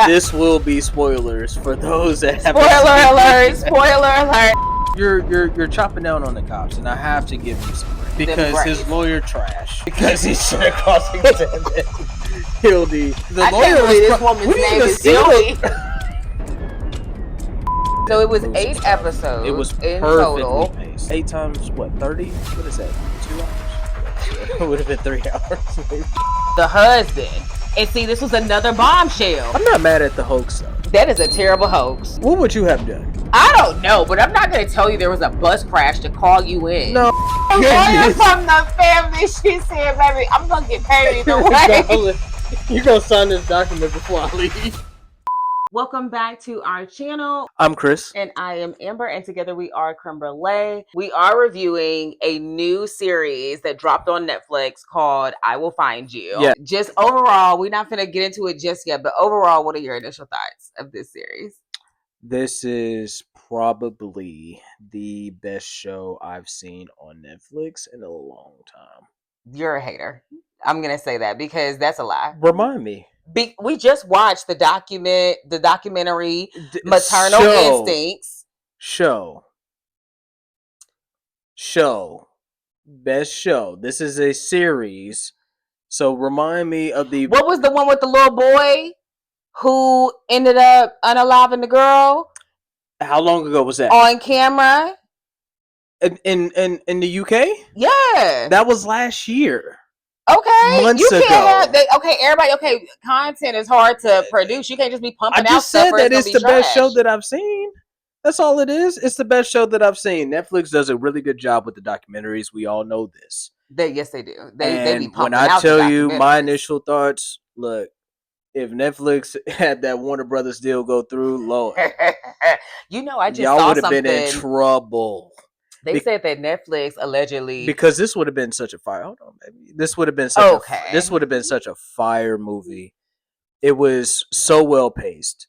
This will be spoilers for those that haven't Spoiler alert. You're chopping down on the cops, and I have to give him some credit because his lawyer trash. Because he should have cross-examined Hildy. I can't believe this woman's name is Hildy. So it was 8 episodes. It was in perfectly total. paced. 8 times what? 30? What is that? 2 hours? It would have been 3 hours. Maybe. The husband. And see, this was another bombshell. I'm not mad at the hoax though. That is a terrible hoax. What would you have done? I don't know, but I'm not going to tell you there was a bus crash to call you in. No. A lawyer from the family, she said, baby, I'm going to get paid either way. You're going to sign this document before I leave. Welcome back to our channel. I'm Chris. And I am Amber, and together we are Creme Brulee. We are reviewing a new series that dropped on Netflix called I Will Find You. Yeah. Just overall, we're not going to get into it just yet, but overall, what are your initial thoughts of this series? This is probably the best show I've seen on Netflix in a long time. You're a hater. I'm going to say that because that's a lie. Remind me. We just watched the documentary Maternal Instincts. Show. Best show. This is a series. So remind me of the... What was the one with the little boy who ended up unaliving the girl? How long ago was that? On camera. In the UK? Yeah. That was last year. Okay. Months ago. Everybody, content is hard to produce. You can't just be pumping out stuff. I just said that it's the best show that I've seen. That's all it is. It's the best show that I've seen. Netflix does a really good job with the documentaries. We all know this. Yes, they do. They be pumping when I tell you my initial thoughts, look, if Netflix had that Warner Brothers deal go through, Lord. I just y'all saw would have something. been in trouble. They said that Netflix allegedly, because this would have been such a fire. Hold on, baby. This would have been such a fire movie. It was so well paced,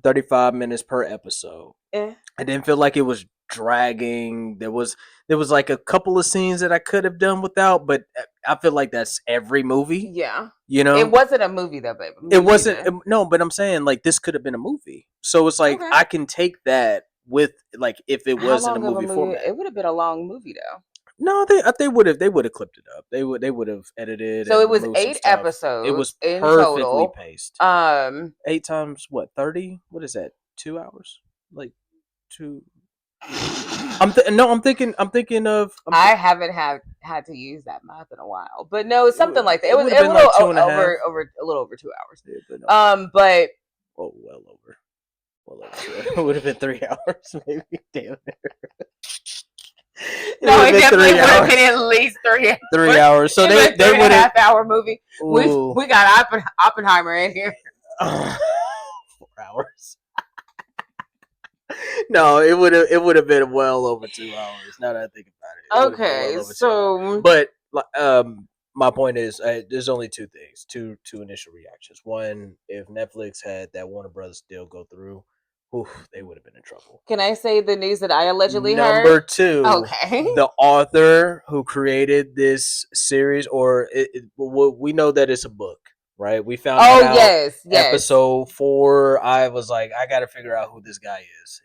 35 minutes per episode. I didn't feel like it was dragging. There was like a couple of scenes that I could have done without, but I feel like that's every movie. Yeah, it wasn't a movie though, baby. It wasn't. No, but I'm saying like this could have been a movie. So it's like I can take that. With like if it wasn't a movie format, it would have been a long movie though. No, they would have clipped it up. They would have edited. So it was 8 episodes. It was in perfectly total. paced. 8 times what? 30? What is that? 2 hours? Like 2. I'm thinking of. I haven't had to use that math in a while, but no, it's something like that. It was a little a little over 2 hours. Yeah, but well over. Well, it would have been 3 hours, maybe. Damn it. No, it definitely would have been at least 3 hours. 3 hours. So they would have half-hour movie. We got Oppenheimer in here. 4 hours. No, it would have been well over 2 hours. Now that I think about it. Okay, so but my point is, there's only two things, two initial reactions. One, if Netflix had that Warner Brothers deal go through, they would have been in trouble. Can I say the news that I allegedly heard? Number 2, okay. The author who created this series, we know that it's a book, right? We found out. Yes. Episode 4. I was like, I got to figure out who this guy is.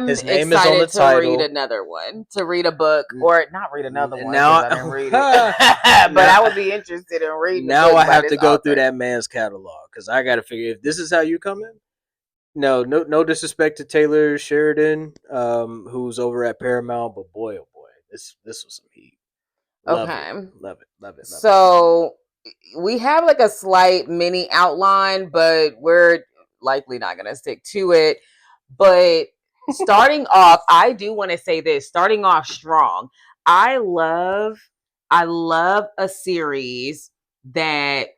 His name is on the title. Read another one, to read a book, or not read another one. Now I didn't read it, but I would be interested in reading. Now I have to go through that man's catalog because I got to figure if this is how you come in. No disrespect to Taylor Sheridan, who's over at Paramount, but boy, oh boy, this was some heat. Love it. So we have like a slight mini outline, but we're likely not going to stick to it. But starting off, I do want to say this. Starting off strong, I love a series that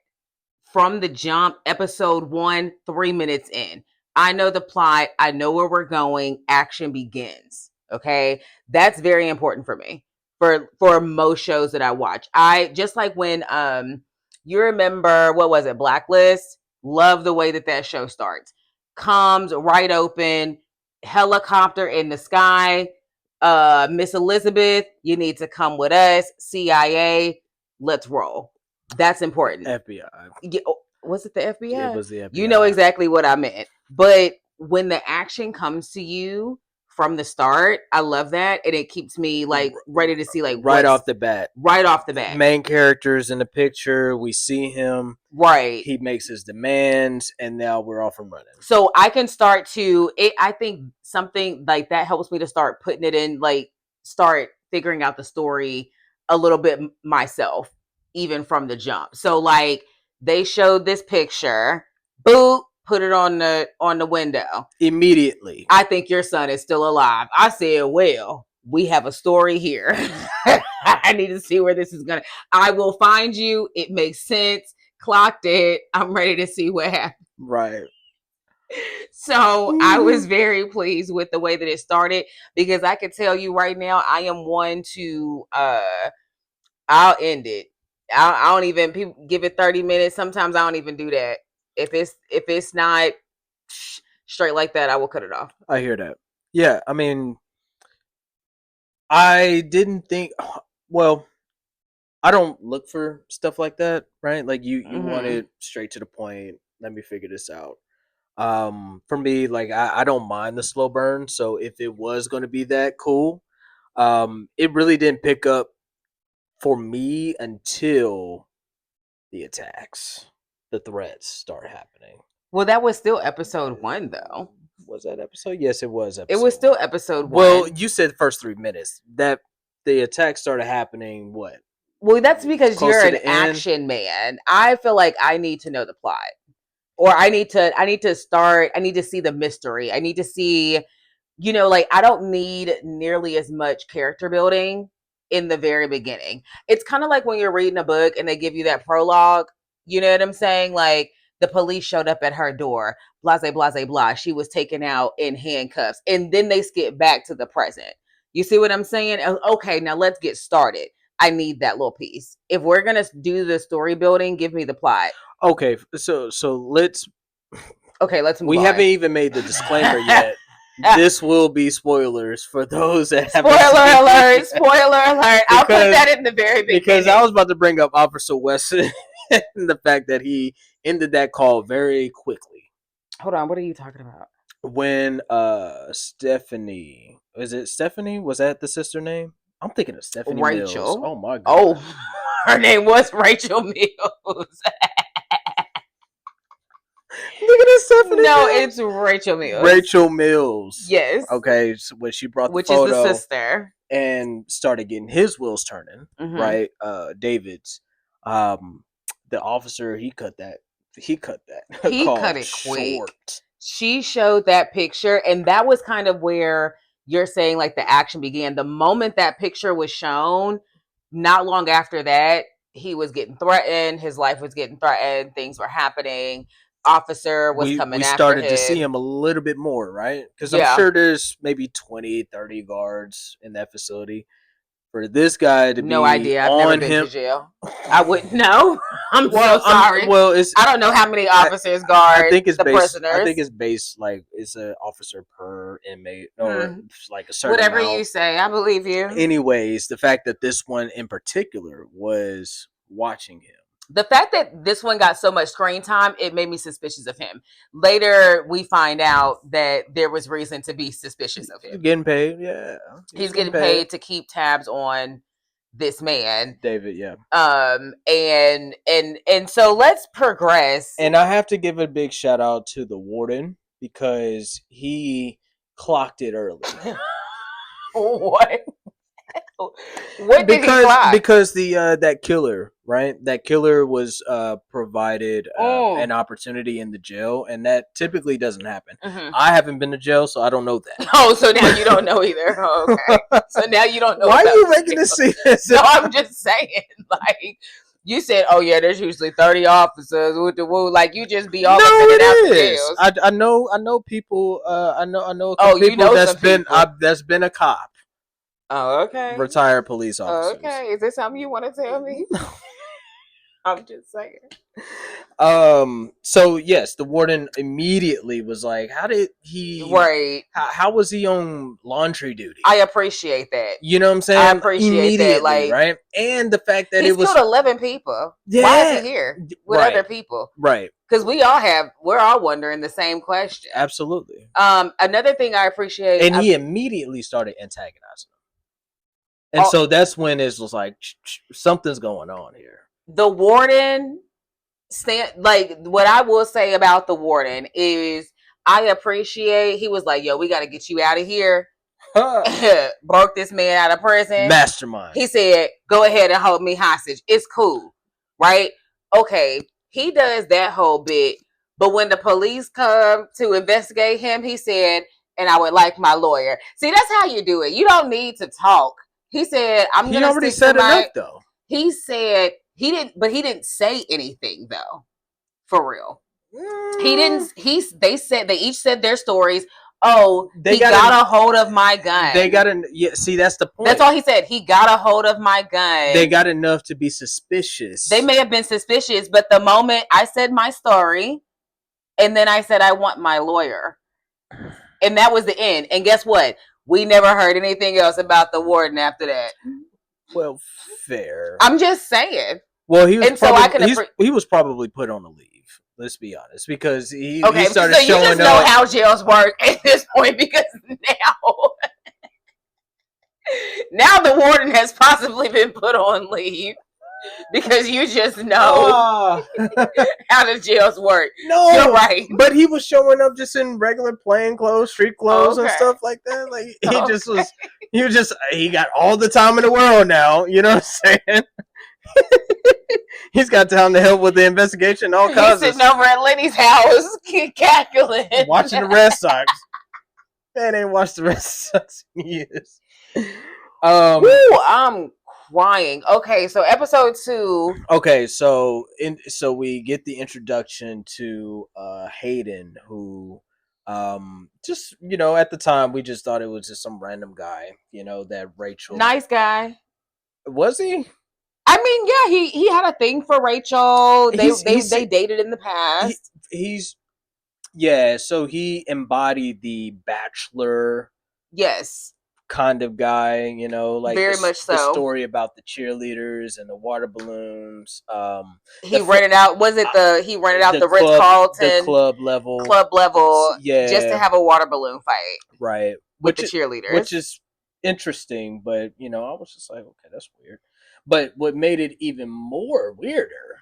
from the jump, episode 1, 3 minutes in. I know the plot. I know where we're going. Action begins. Okay. That's very important for me for most shows that I watch. I just like when, you remember, what was it? Blacklist. Love the way that show starts. Comes right open, helicopter in the sky. Miss Elizabeth, you need to come with us. CIA, let's roll. That's important. FBI. Yeah, Was it the FBI? It was the FBI. You know exactly what I meant. But when the action comes to you from the start, I love that, and it keeps me like ready to see like right off the bat. Right off the bat. The main character's in the picture. We see him. Right. He makes his demands, and now we're off and running. So I can start to I think something like that helps me to start putting it in, like start figuring out the story a little bit myself, even from the jump. So like they showed this picture, boop, put it on the window. Immediately. I think your son is still alive. I said, well, we have a story here. I need to see where this is gonna. I will find you. It makes sense. Clocked it. I'm ready to see what happens. Right. So I was very pleased with the way that it started, because I can tell you right now, I am one to I'll end it. I don't even people give it 30 minutes. Sometimes I don't even do that. If it's not straight like that, I will cut it off. I hear that. Yeah, I mean, I didn't think. Well, I don't look for stuff like that, right? Like you want it straight to the point. Let me figure this out. For me, like I don't mind the slow burn. So if it was going to be that cool, it really didn't pick up for me until the attacks, the threats start happening. Well, that was still episode 1, though. Was that episode? Yes, it was episode. It was still episode 1. Well, you said the first 3 minutes. That the attack started happening, what? Well, that's because you're an action man. I feel like I need to know the plot. Or I need to see the mystery. I need to see, like I don't need nearly as much character building in the very beginning. It's kind of like when you're reading a book and they give you that prologue. You know what I'm saying? Like the police showed up at her door, blase, blase, blah. She was taken out in handcuffs. And then they skip back to the present. You see what I'm saying? Okay, now let's get started. I need that little piece. If we're going to do the story building, give me the plot. Okay, so let's move we on. Haven't even made the disclaimer yet. This will be spoilers for those that have spoiler alert. I'll put that in the very beginning. Because I was about to bring up Officer Wesson and the fact that he ended that call very quickly. Hold on, what are you talking about? When Stephanie, is it Stephanie? Was that the sister name? I'm thinking of Stephanie Rachel. Mills. Oh my god. Oh, her name was Rachel Mills. Look at this Stephanie. No, it's Rachel Mills. Rachel Mills. Yes. Okay, so when she brought the which photo, is the sister, and started getting his wheels turning, right? David's, the officer, he cut that. He cut it quick. She showed that picture, and that was kind of where you're saying like the action began. The moment that picture was shown, not long after that, he was getting threatened. His life was getting threatened. Things were happening. Officer was coming after him. We started to see him a little bit more, right? Because I'm sure there's maybe 20, 30 guards in that facility. For this guy to be no idea. I've never been to jail. I wouldn't know. I'm so sorry. I don't know how many officers guard the prisoners. I think it's based like it's an officer per inmate or like a certain whatever amount. You say. I believe you. Anyways, the fact that this one in particular was watching him. The fact that this one got so much screen time, it made me suspicious of him. Later, we find out that there was reason to be suspicious of him. He's getting paid, yeah. He's getting paid to keep tabs on this man, David. Yeah. And so let's progress. And I have to give a big shout out to the warden because he clocked it early. What? What did he clock? Because the that killer, right? That killer was provided an opportunity in the jail, and that typically doesn't happen. I haven't been to jail, so I don't know that. Oh, so now you don't know either. Oh, okay. So now you don't know. Why are you making this scene? No, I'm just saying. Like you said, oh yeah, there's usually 30 officers with the woo. Like you just be all up in and out the jails. I know people. I know a couple people that's been a cop. Oh, okay. Retired police officers. Oh, okay. Is this something you want to tell me? I'm just saying. So yes, the warden immediately was like, "How did he? Right? How was he on laundry duty?" I appreciate that. You know what I'm saying? I appreciate immediately, that. Like, right? And the fact that he's it was killed 11 people. Yeah, why is he here with right, other people? Right. Because we're all wondering the same question. Absolutely. Another thing I appreciate, and he immediately started antagonizing him, and so that's when it was like something's going on here. The warden, like, what I will say about the warden is I appreciate, he was like, yo, we got to get you out of here. Broke this man out of prison. Mastermind. He said, go ahead and hold me hostage. It's cool, right? Okay, he does that whole bit, but when the police come to investigate him, he said, and I would like my lawyer. See, that's how you do it. You don't need to talk. He said, I'm going to already said enough, though. He said he didn't say anything, though. For real. He didn't. They each said their stories. Oh, he got a hold of my gun. They got see, that's the point. That's all he said. He got a hold of my gun. They got enough to be suspicious. They may have been suspicious, but the moment I said my story, and then I said I want my lawyer, and that was the end. And guess what? We never heard anything else about the warden after that. Well, fair. I'm just saying. Well, he was he was probably put on a leave. Let's be honest, because he started showing up. You just know how jails work at this point, because now the warden has possibly been put on leave, because you just know how the jails work. No, you're right. But he was showing up just in regular plain clothes, street clothes, and stuff like that. Like he got all the time in the world now. You know what I'm saying? He's got time to help with the investigation. All kinds. He's sitting over at Lenny's house, calculating, watching the Red Sox. Man ain't watched the Red Sox in years. I'm crying. Okay, so episode 2. Okay, so we get the introduction to Hayden, who just at the time we just thought it was just some random guy, that Rachel. Nice guy. Was he? I mean, yeah, he had a thing for Rachel. They dated in the past. So he embodied the bachelor. Yes. Kind of guy, like very much so. The story about the cheerleaders and the water balloons. He rented out. Was it he rented out the Ritz-Carlton, the club level, just to have a water balloon fight, right? With the cheerleaders, which is interesting, but I was just like, okay, that's weird. But what made it even more weirder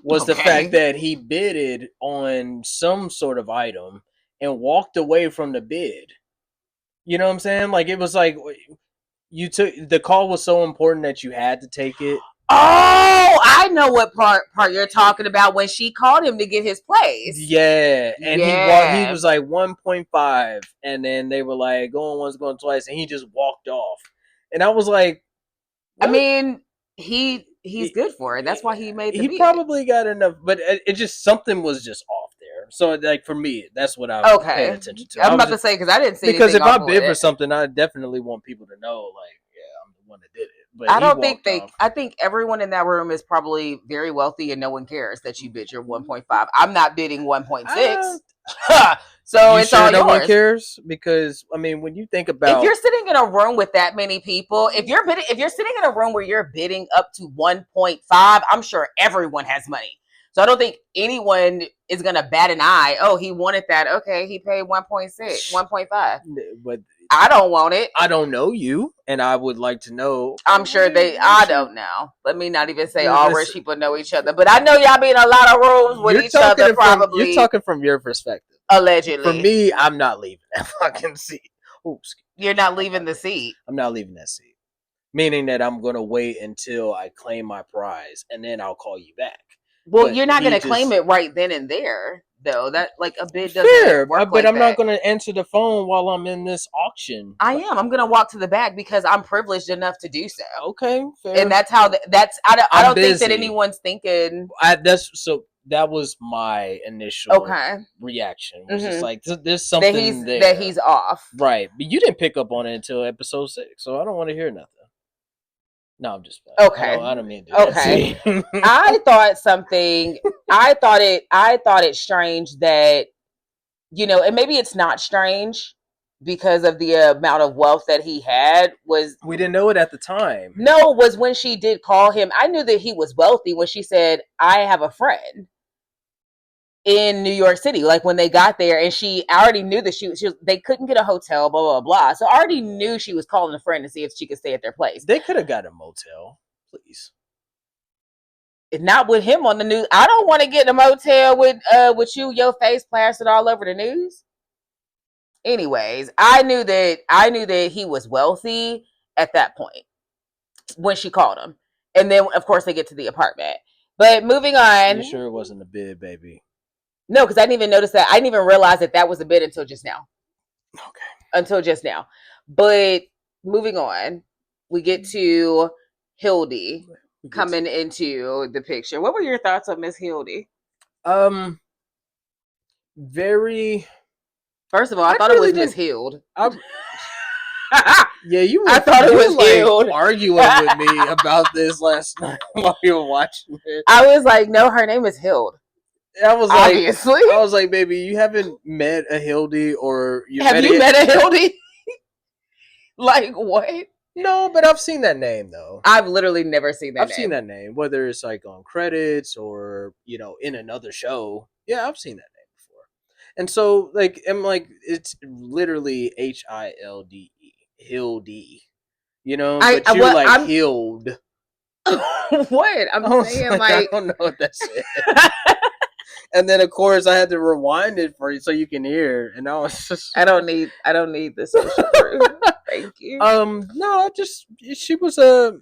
was the fact that he bidded on some sort of item and walked away from the bid. You know what I'm saying? Like, it was like you took the call was so important that you had to take it. Oh, I know what part you're talking about, when she called him to get his place. Yeah, and he was like 1.5, and then they were like going once, going twice, and he just walked off. And I was like, what? I mean, he's good for it. That's why he made the bid. Probably got enough, but it just something was just off there. So, like, for me, that's what I was paying attention to. I'm about to say, because I didn't see because if I bid for something, I definitely want people to know, like, yeah, I'm the one that did it. But I don't think I think everyone in that room is probably very wealthy, and no one cares that you bid your 1.5. I'm not bidding 1.6. So it's all yours. No one cares, because I mean, when you think about, if you're sitting in a room with that many people, if you're sitting in a room where you're bidding up to 1.5, I'm sure everyone has money. So I don't think anyone is gonna bat an eye. Oh, he wanted that. Okay, he paid 1.6, 1.5. But I don't want it. I don't know you, and I would like to know. I'm sure I don't know. Let me not even say all rich people know each other, but I know y'all be in a lot of rooms with each other. Probably you're talking from your perspective. Allegedly. For me, I'm not leaving that fucking seat. Oops. You're not leaving the seat. I'm not leaving that seat. Meaning that I'm gonna wait until I claim my prize, and then I'll call you back. Well, you're not going to claim it right then and there, though. That, like, a bid doesn't work but I'm not going to answer the phone while I'm in this auction. I am. I'm going to walk to the back because I'm privileged enough to do so. Okay, fair. And that's how. I don't think that anyone's thinking. That was my initial reaction. It was just like, there's something that he's off. Right, but you didn't pick up on it until episode 6, so I don't want to hear nothing. No, I'm just playing. Okay. I don't mean to do okay. that. I thought something. I thought it strange that, and maybe it's not strange because of the amount of wealth that he had. We didn't know it at the time. No, was when she did call him. I knew that he was wealthy when she said, "I have a friend in New York City." Like when they got there, and I already knew that they couldn't get a hotel, blah blah blah. So I already knew she was calling a friend to see if she could stay at their place. They could have got a motel, please. Not with him on the news. I don't want to get in a motel with your face plastered all over the news. Anyways, I knew that he was wealthy at that point when she called him, and then of course they get to the apartment. But moving on. You sure it wasn't a bid, baby? No, because I didn't even notice that. I didn't even realize that was a bid until just now. Okay. Until just now. But moving on, we get to Hildy coming into the picture. What were your thoughts on Miss Hildy? Very. First of all, I thought it was Miss Hild. Yeah, you. I thought it was Hild. Arguing with me about this last night while you were watching it. I was like, no, her name is Hild. I was like, obviously. I was like, baby, you haven't met a Hildy, or have you met a Hildy? Like what? No, but I've seen that name though. I've literally never seen that. I've seen that name, whether it's like on credits or in another show. Yeah, I've seen that name before. And so, like, I'm like, it's literally Hilde, Hildy. But you're like Hild. What? I'm saying like I don't know what that said. And then of course I had to rewind it for you so you can hear. And I was just I don't need the social proof. Thank you. No, she was a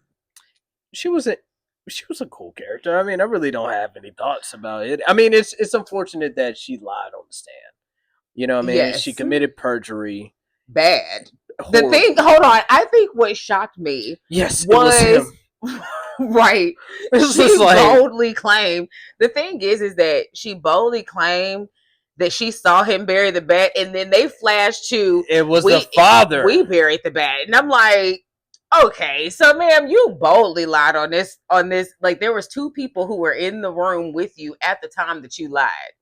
cool character. I mean, I really don't have any thoughts about it. I mean, it's unfortunate that she lied on the stand. You know what I mean? Yes. She committed perjury. Bad. Horrible. The thing, hold on. I think what shocked me was him. Right. She boldly claimed. The thing is that she boldly claimed that she saw him bury the bat, and then they flashed to it was the father. We buried the bat, and I'm like, okay, so ma'am, you boldly lied on this. Like there was two people who were in the room with you at the time that you lied.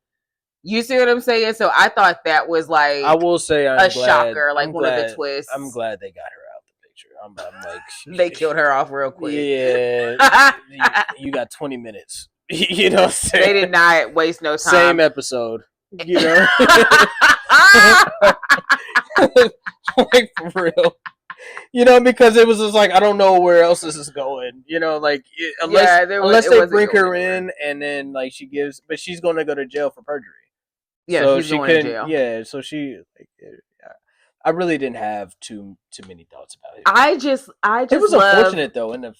You see what I'm saying? So I thought that was like, I will say, shocker, like one of the twists. I'm glad they got her out the picture. I'm like, they killed her off real quick. Yeah, you got 20 minutes. You know what I'm saying? They did not waste no time. Same episode. Like for real. Because it was just like, I don't know where else this is going. Like unless they bring her in and then like but she's going to go to jail for perjury. Yeah, so she's going to jail. Yeah, so she I really didn't have too many thoughts about it. I just it was unfortunate though in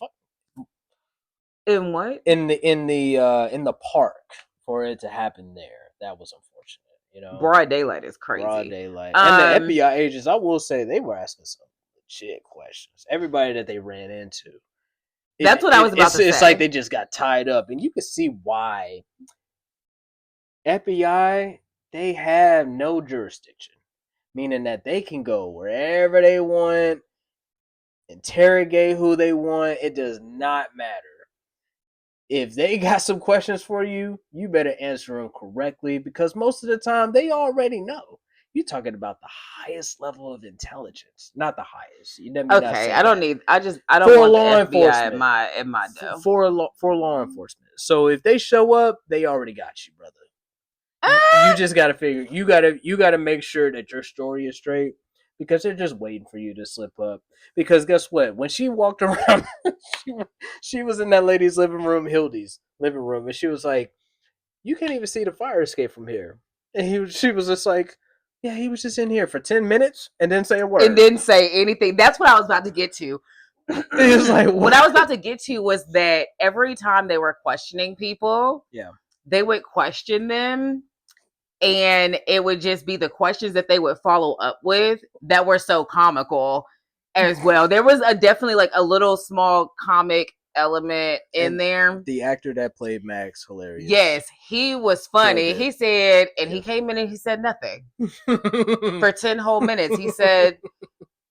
what? In the park for it to happen there. That was unfortunate. Broad daylight is crazy. Broad daylight. And the FBI agents, I will say, they were asking some legit questions. Everybody that they ran into. That's what I was about to say. It's like they just got tied up, and you can see why. FBI, they have no jurisdiction, meaning that they can go wherever they want, interrogate who they want. It does not matter. If they got some questions for you, you better answer them correctly, because most of the time they already know. You're talking about the highest level of intelligence, not the highest. Okay, I don't want law enforcement in my dough. For law enforcement. So if they show up, they already got you, brother. You just gotta figure. You gotta make sure that your story is straight, because they're just waiting for you to slip up. Because guess what? When she walked around, she was in that lady's living room, Hildy's living room, and she was like, "You can't even see the fire escape from here." And she was just like, "Yeah, he was just in here for 10 minutes and didn't say a word. And didn't say anything." That's what I was about to get to. It was like, what I was about to get to was that every time they were questioning people, they would question them, and it would just be the questions that they would follow up with that were so comical as well. There was definitely like a little small comic element in there. The actor that played Max, hilarious. Yes, he was funny. He said, and he came in and he said nothing. For 10 whole minutes, he said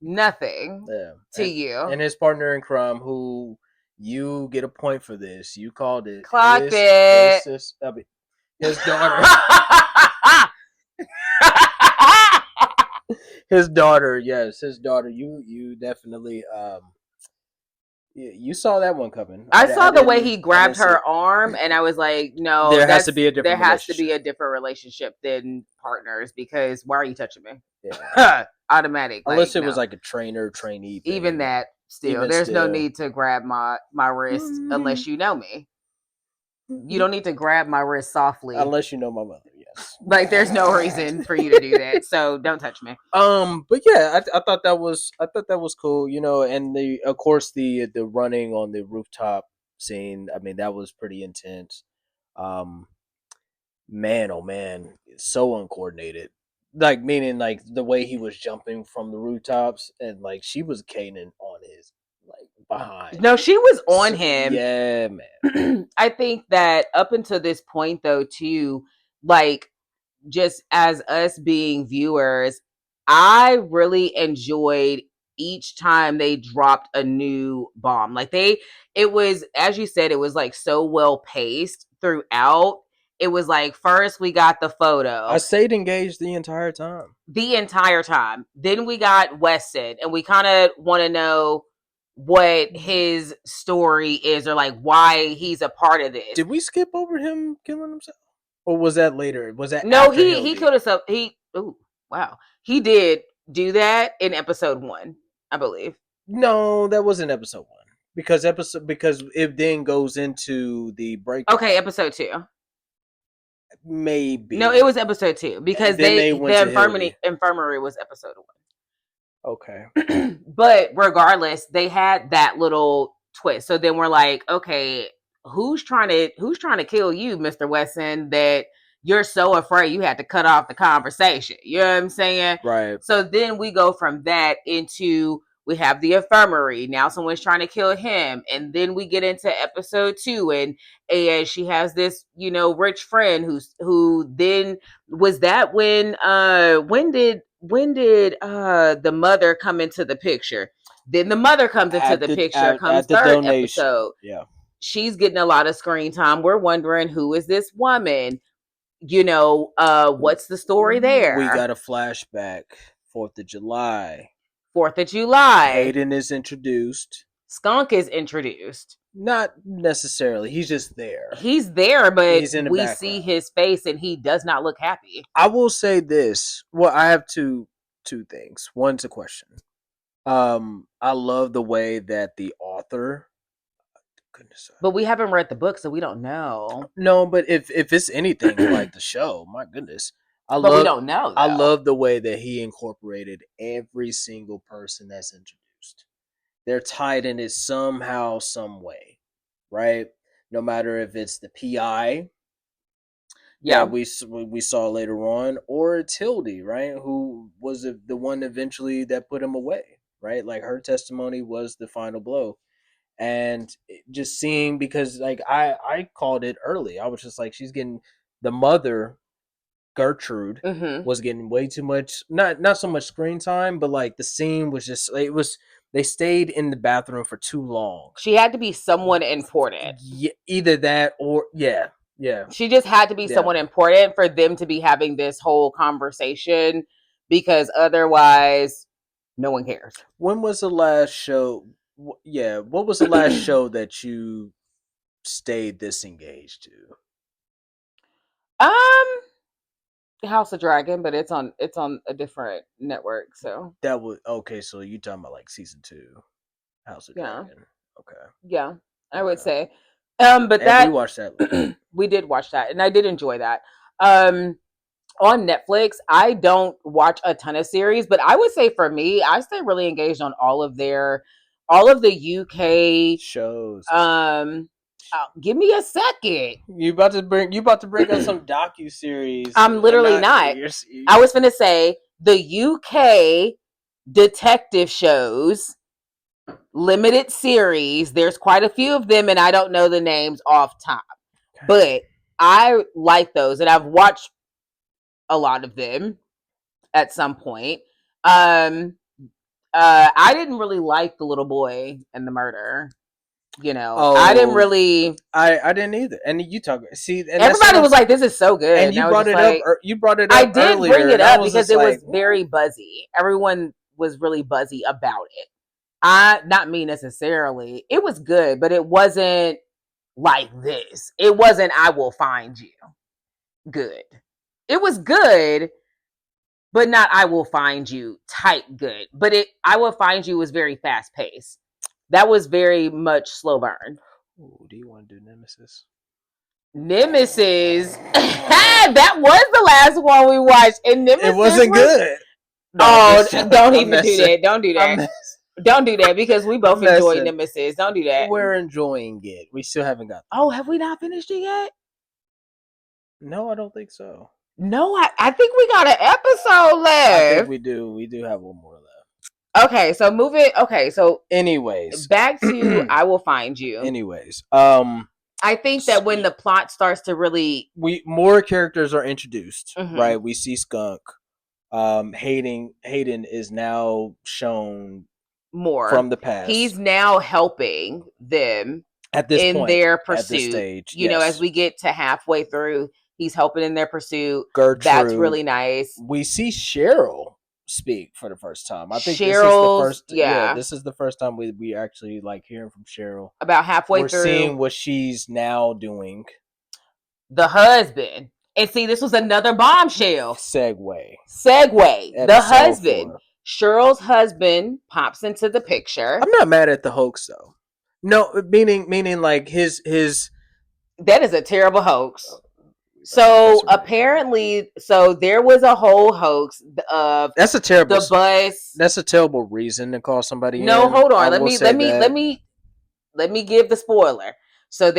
nothing to you. And his partner in crime, who You get a point for this. You called it. Clock it. His daughter. His daughter, yes, his daughter. You definitely you saw that one coming. I saw the way he grabbed her arm, and I was like, "No, there has to be a different. There has to be a different relationship than partners because why are you touching me? Yeah. Automatic, unless it was like a trainer trainee. Thing. Even that, there's no need to grab my wrist unless you know me. You don't need to grab my wrist softly unless you know my mother. Yes, like there's no reason for you to do that. So don't touch me. But yeah, I thought that was cool. You know, and of course the running on the rooftop scene. I mean, that was pretty intense. Man, oh man, so uncoordinated. Like meaning like the way he was jumping from the rooftops and like she was caning on his like behind. No, she was on him. Yeah, man. I think that up until this point though too, like just as us being viewers, I really enjoyed each time they dropped a new bomb. Like it was, as you said, it was like so well paced throughout. It was like first we got the photo. I stayed engaged the entire time. Then we got Weston, and we kind of want to know what his story is or like why he's a part of this. Did we skip over him killing himself? Or was that later? Was that no? He killed himself. He did do that in episode 1, I believe. No, that wasn't episode 1 because it then goes into the break. Okay, episode 2. Maybe no, it was episode 2 because the infirmary was episode 1. Okay. But regardless, they had that little twist. So then we're like, okay, who's trying to kill you, Mr. Wesson, that you're so afraid you had to cut off the conversation. You know what I'm saying? Right. So then we go from that into we have the infirmary. Now someone's trying to kill him. And then we get into episode 2 and she has this, rich friend who then was that when did the mother come into the picture? Then the mother comes into the picture, comes third donation. Episode. Yeah. She's getting a lot of screen time. We're wondering who is this woman? What's the story there? We got a flashback. 4th of July. 4th of July. Hayden is introduced. Skunk is introduced. Not necessarily. He's just there. He's there, but we see his face and he does not look happy. I will say this. Well, I have two things. One's a question. I love the way that the author. Goodness. But we haven't read the book, so we don't know. No, but if it's anything like the show, my goodness. We don't know. Though. I love the way that he incorporated every single person that's introduced. They're tied in it somehow, some way, right? No matter if it's the PI, that we saw later on, or Tildy, right? Who was the one eventually that put him away, right? Like her testimony was the final blow. And just seeing, because like I called it early. I was just like, she's getting the mother. Gertrude was getting way too much, not so much screen time, but like the scene was just they stayed in the bathroom for too long. She had to be someone important. Yeah, either that or yeah. She just had to be someone important for them to be having this whole conversation, because otherwise no one cares. When was the last show? Yeah, what was the last show that you stayed this engaged to? House of Dragon, but it's on a different network. So that was okay. So you talking about like season 2, House of Dragon? Okay. Yeah, I would say. But that we watched that. We did watch that, and I did enjoy that. On Netflix, I don't watch a ton of series, but I would say for me, I stay really engaged on all of the UK shows. Give me a second. You about to bring up some docu-series. I'm literally not. I was gonna say the UK detective shows, limited series. There's quite a few of them, and I don't know the names off top. Okay. But I like those, and I've watched a lot of them at some point. I didn't really like The Little Boy and the Murder. I didn't really. I didn't either. And you talk. See, and everybody was like, "This is so good." And you brought it up. You brought it up. I did earlier, bring it up because it was very buzzy. Everyone was really buzzy about it. Not me necessarily. It was good, but it wasn't like this. It wasn't "I will find you" good. It was good, but not "I will find you" type good. But "I will find you" was very fast paced. That was very much slow burn. Ooh, do you want to do Nemesis? Nemesis. That was the last one we watched, and Nemesis it wasn't good. No, don't even do that. Don't do that. Don't do that because we both enjoyed Nemesis. Don't do that. We're enjoying it. We still haven't got. Oh, have we not finished it yet? No, I don't think so. No, I think we got an episode left. I think we do. We do have one more left. Okay, so move it. Okay, so anyways, back to "I will find you." Anyways, I think that when the plot starts to really, more characters are introduced, right? We see Skunk. Hayden is now shown more from the past. He's now helping them at this in point, their pursuit. At this stage, you know, as we get to halfway through, he's helping in their pursuit. Gertrude, that's really nice. We see Cheryl speak for the first time. I think this is the first. Yeah, this is the first time we actually like hearing from Cheryl. About halfway through, we're seeing what she's now doing. The husband. And see, this was another bombshell. Segue. The husband. 4. Cheryl's husband pops into the picture. I'm not mad at the hoax though. No, meaning like his. That is a terrible hoax. So apparently, there was a whole hoax of that's a terrible the bus. That's a terrible reason to call somebody. No, hold on. Let me give the spoiler. So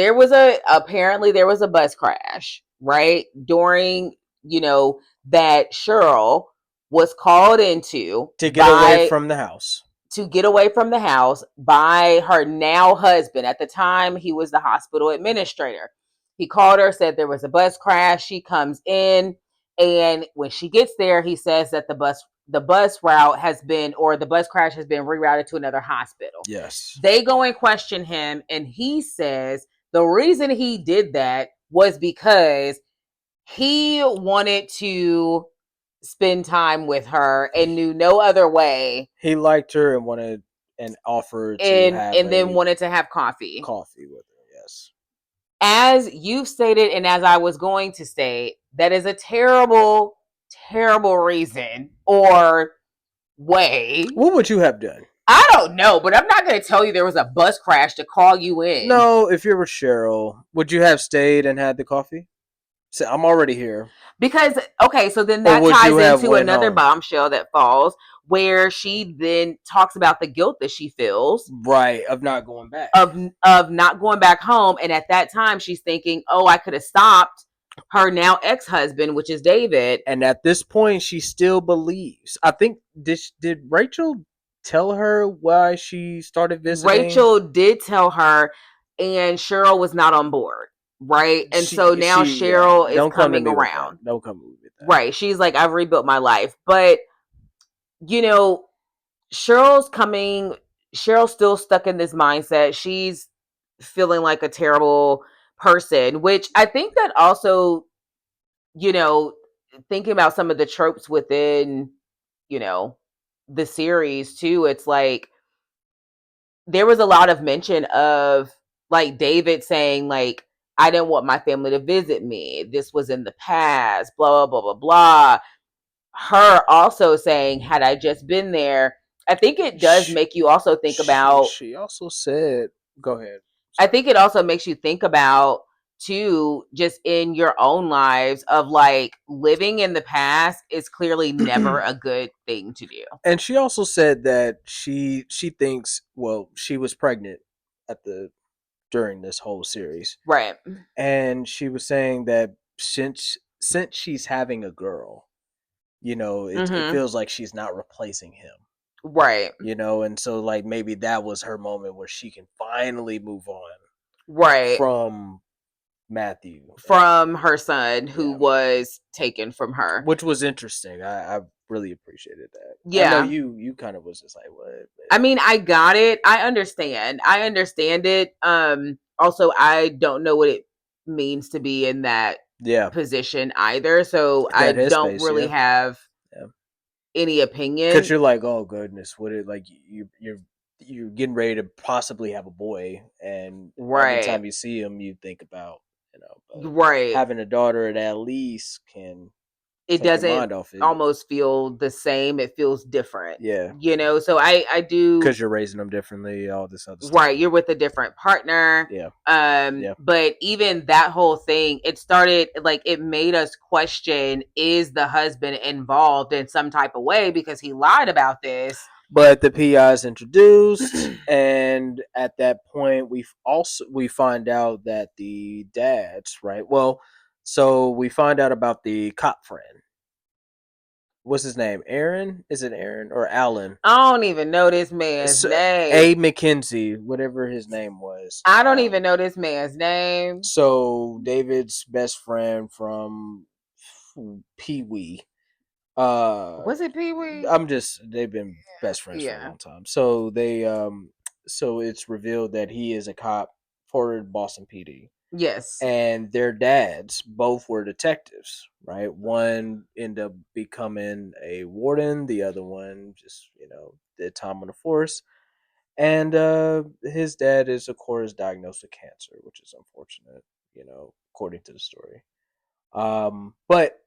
apparently there was a bus crash, right? During, that Cheryl was called into to get away from the house. To get away from the house by her now husband. At the time, he was the hospital administrator. He called her, said there was a bus crash. She comes in, and when she gets there, he says that the bus route has been, or the bus crash has been rerouted to another hospital. Yes. They go and question him, and he says the reason he did that was because he wanted to spend time with her and knew no other way. He liked her and wanted and offered and then wanted to have coffee with her. Yes. As you've stated, and as I was going to state, that is a terrible, terrible reason or way. What would you have done? I don't know, but I'm not going to tell you there was a bus crash to call you in. No, if you were Cheryl, would you have stayed and had the coffee? So I'm already here. Because, okay, so then that ties into another bombshell that falls, where she then talks about the guilt that she feels. Right, of not going back. Of not going back home. And at that time, she's thinking, oh, I could have stopped her now ex-husband, which is David. And at this point, she still believes. I think, did Rachel tell her why she started visiting? Rachel did tell her, and Cheryl was not on board. Right. And so now Cheryl is coming around. Don't come with that. Right. She's like, I've rebuilt my life. But, Cheryl's still stuck in this mindset. She's feeling like a terrible person, which I think that also, thinking about some of the tropes within, the series too, it's like there was a lot of mention of like David saying like, I didn't want my family to visit me. This was in the past, blah, blah, blah, blah, blah. Her also saying, had I just been there, I think it does make you also think about. She also said, go ahead. I think it also makes you think about, too, just in your own lives of like living in the past is clearly never a good thing to do. And she also said that she thinks, well, she was pregnant during this whole series. Right. And she was saying that since she's having a girl, it feels like she's not replacing him. Right. And so like maybe that was her moment where she can finally move on. Right. From Matthew. From her son who was taken from her. Which was interesting. really appreciated that. Yeah. I know you kind of was just like, what? I mean, I got it. I understand it. Also, I don't know what it means to be in that position either. So I don't really have any opinion. Because you're like, oh goodness, what it like you're getting ready to possibly have a boy, and every time you see him, you think about having a daughter at least can. It doesn't almost feel the same. It feels different. Yeah. So I do. Because you're raising them differently, all this other stuff. Right. You're with a different partner. Yeah. But even that whole thing, it started like it made us question, is the husband involved in some type of way because he lied about this? But the PI is introduced, and at that point, we find out that the dads, right? Well, so we find out about the cop friend. What's his name? Aaron? Is it Aaron or Alan? I don't even know this man's name. A. McKenzie, whatever his name was. I don't even know this man's name. So David's best friend from Pee Wee. Was it Pee Wee? They've been best friends for a long time. So so it's revealed that he is a cop for Boston PD. Yes. And their dads both were detectives, right? One ended up becoming a warden, the other one just, did time on the force. And his dad is, of course, diagnosed with cancer, which is unfortunate, according to the story. But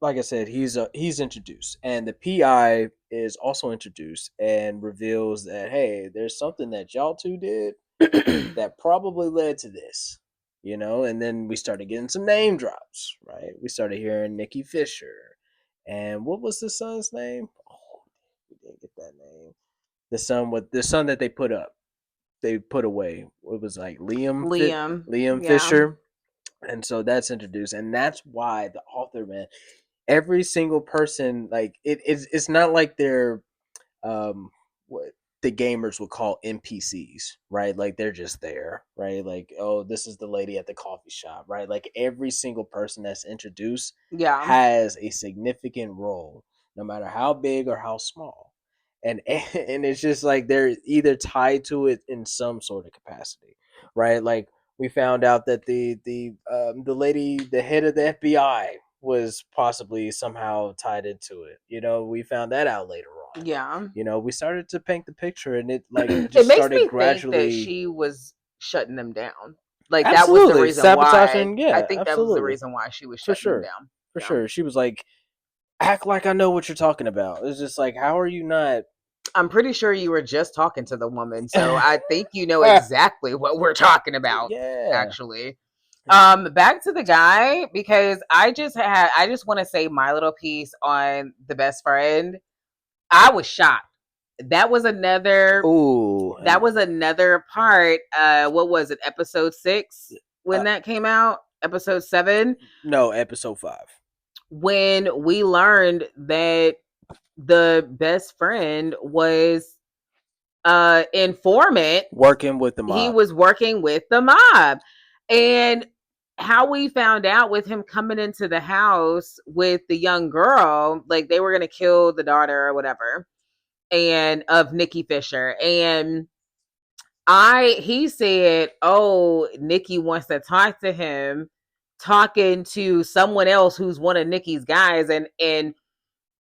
like I said, he's introduced, and the PI is also introduced and reveals that, hey, there's something that y'all two did that probably led to this, and then we started getting some name drops, right? We started hearing Nikki Fisher, and what was the son's name? Oh, we didn't get that name. The son that they put away. It was like Liam Fisher. And so that's introduced, and that's why the author, man, every single person, like it's not like they're what the gamers would call NPCs, right? Like they're just there, right? Like, oh, this is the lady at the coffee shop, right? Like every single person that's introduced has a significant role, no matter how big or how small. And it's just like they're either tied to it in some sort of capacity, right? Like we found out that the lady, the head of the FBI, was possibly somehow tied into it. We found that out later on. Yeah. We started to paint the picture, and it like just started gradually. Think that she was shutting them down. Like absolutely. That was the reason sabotaging. Why. Yeah, I think that was the reason why she was shutting them down. For sure, she was like, act like I know what you're talking about. It's just like, how are you not? I'm pretty sure you were just talking to the woman, so I think you know exactly what we're talking about. Yeah, actually. Back to the guy, because I just want to say my little piece on the best friend. I was shocked. That was another. Ooh, that was another part. What was it? Episode 6 when that came out. Episode 7. No, episode 5. When we learned that the best friend was informant working with the mob. He was working with the mob. And how we found out with him coming into the house with the young girl, like they were going to kill the daughter or whatever, and of Nikki Fisher. And he said, oh, Nikki wants to talk to him, talking to someone else who's one of Nikki's guys. And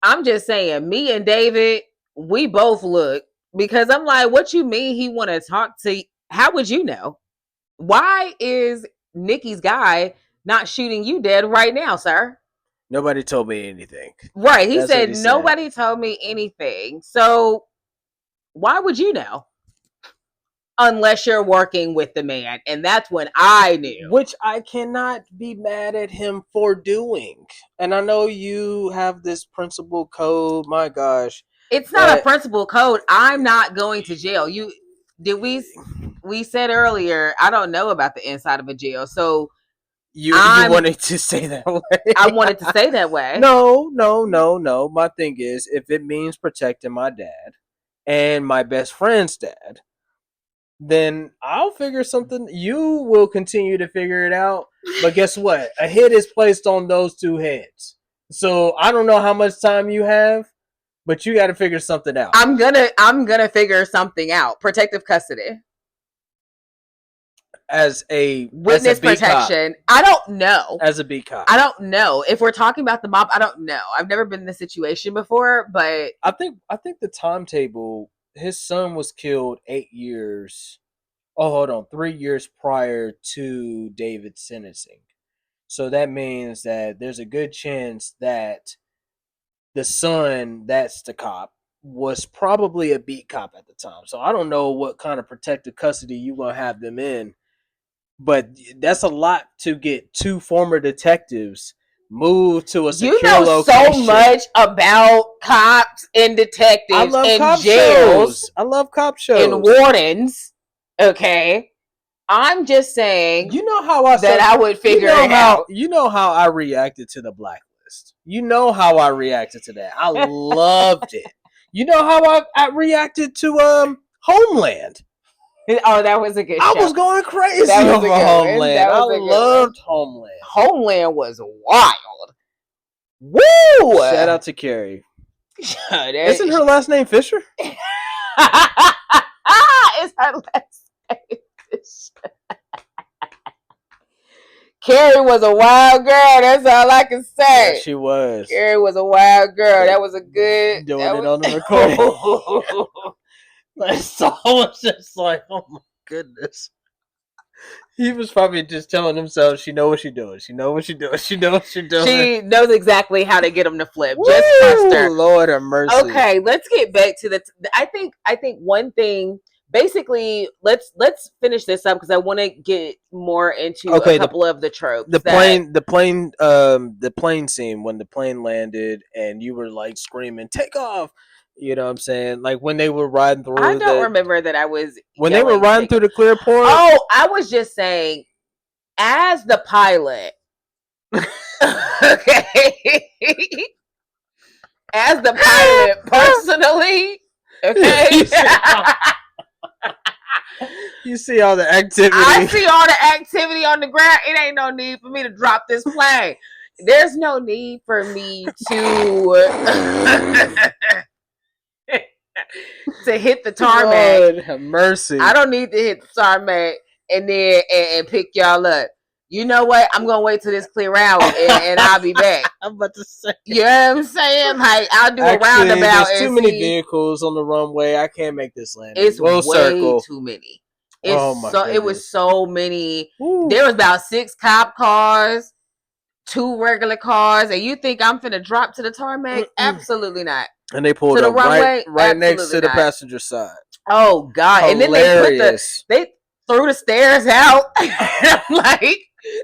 I'm just saying, me and David, we both look, because I'm like, what you mean he want to talk to? How would you know? Why is Nikki's guy not shooting you dead right now, sir? Nobody told me anything. Right. He said nobody told me anything. So why would you know? Unless you're working with the man. And that's when I knew. Which I cannot be mad at him for doing. And I know you have this principle code. My gosh. It's not a principle code. I'm not going to jail. We said earlier, I don't know about the inside of a jail. So you wanted to say that way. I wanted to say that way. No. My thing is, if it means protecting my dad and my best friend's dad, then I'll figure something. You will continue to figure it out. But guess what? A hit is placed on those two heads. So I don't know how much time you have, But you got to figure something out. I'm gonna figure something out. Protective custody. As a witness protection. Cop. I don't know. As a B cop. I don't know. If we're talking about the mob, I don't know. I've never been in this situation before, but I think the timetable, his son was killed 8 years. Oh, hold on. 3 years prior to David's sentencing. So that means that there's a good chance that the son, that's the cop, was probably a beat cop at the time. So I don't know what kind of protective custody you gonna have them in, but that's a lot to get two former detectives moved to a secure location. So much about cops and detectives. I love cop jails. Shows. I love cop shows and wardens. Okay. I'm just saying. You know how I would figure it out. You know how I reacted to the Blacklist. You know how I reacted to that. I loved it. You know how I reacted to Homeland. Oh, that was a good show. I was going crazy over Homeland. I loved Homeland. Homeland was wild. Woo! Shout out to Carrie. Isn't her last name Fisher? Is her last name Fisher? Carrie was a wild girl. That's all I can say. Yeah, she was. Carrie was a wild girl. That was a good. Doing it on the recording. Like, so was just like, oh my goodness. He was probably just telling himself, she know what she doing. She know what she doing. She know what she doing. She knows exactly how to get him to flip. Woo! Just trust her. Lord have mercy. Okay, let's get back to the. I think one thing. Basically, let's finish this up because I want to get more into a couple of the tropes. The plane scene when the plane landed and you were like screaming, "Take off!" You know what I'm saying? Like when they were riding through. I don't remember that I was when they were riding through the clear port. Oh, I was just saying, as the pilot. Okay. As the pilot, personally. Okay. You see all the activity. I see all the activity on the ground. It ain't no need for me to drop this plane. There's no need for me to to hit the tarmac. Lord have mercy. I don't need to hit the tarmac and then and pick y'all up. You know what? I'm gonna wait till this clear out and I'll be back. I'm about to say. You know what I'm saying? Like I'll do a roundabout. There's too many vehicles on the runway. I can't make this landing. It's way too many. It was so many. Ooh. There was about 6 cop cars, 2 regular cars, and you think I'm finna drop to the tarmac? Absolutely not. And they pulled up runway, right next to the passenger side. Oh God! Hilarious. And then they threw the stairs out. I'm like,